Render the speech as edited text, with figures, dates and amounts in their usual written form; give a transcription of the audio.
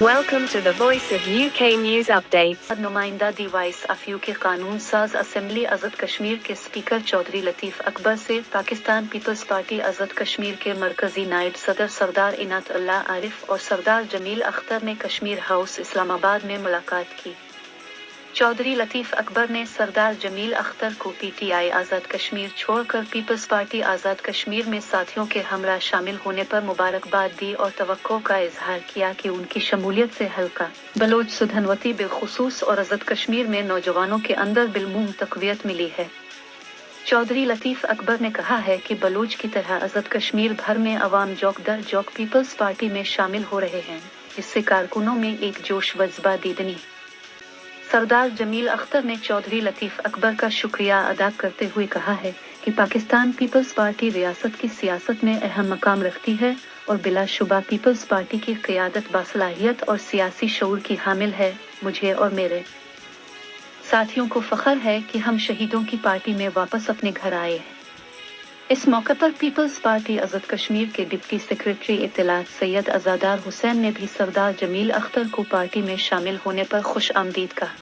Welcome to the Voice of UK News Updates. نمائندہ دی voice of you کے قانون ساز اسمبلی آزاد کشمیر کے اسپیکر چودھری لطیف اکبر سے پاکستان پیپلز پارٹی آزاد کشمیر کے مرکزی نائب صدر سردار عنایت اللہ عارف اور سردار جمیل اختر نے کشمیر ہاؤس اسلام آباد میں ملاقات کی۔ چودھری لطیف اکبر نے سردار جمیل اختر کو P T I Azad Kashmir چھوڑ کر پیپلز پارٹی آزاد کشمیر میں ساتھیوں کے ہمراہ شامل ہونے پر مبارکباد دی اور توقع کا اظہار کیا کہ ان کی شمولیت سے حلقہ بلوچ سدھنوتی بالخصوص اور آزاد کشمیر میں نوجوانوں کے اندر بالعموم تقویت ملی ہے۔ چودھری لطیف اکبر نے کہا ہے کہ بلوچ کی طرح آزاد کشمیر بھر میں عوام جوک در جوک پیپلز پارٹی میں شامل ہو رہے ہیں، جس سے کارکنوں میں ایک جوش و جذبہ دیدنی۔ سردار جمیل اختر نے چودھری لطیف اکبر کا شکریہ ادا کرتے ہوئے کہا ہے کہ پاکستان پیپلز پارٹی ریاست کی سیاست میں اہم مقام رکھتی ہے اور بلا شبہ پیپلز پارٹی کی قیادت باصلاحیت اور سیاسی شعور کی حامل ہے۔ مجھے اور میرے ساتھیوں کو فخر ہے کہ ہم شہیدوں کی پارٹی میں واپس اپنے گھر آئے ہیں۔ اس موقع پر پیپلز پارٹی آزاد کشمیر کے ڈپٹی سیکریٹری اطلاعات سید عزادار حسین نے بھی سردار جمیل اختر کو پارٹی میں شامل ہونے پر خوش آمدید کہا۔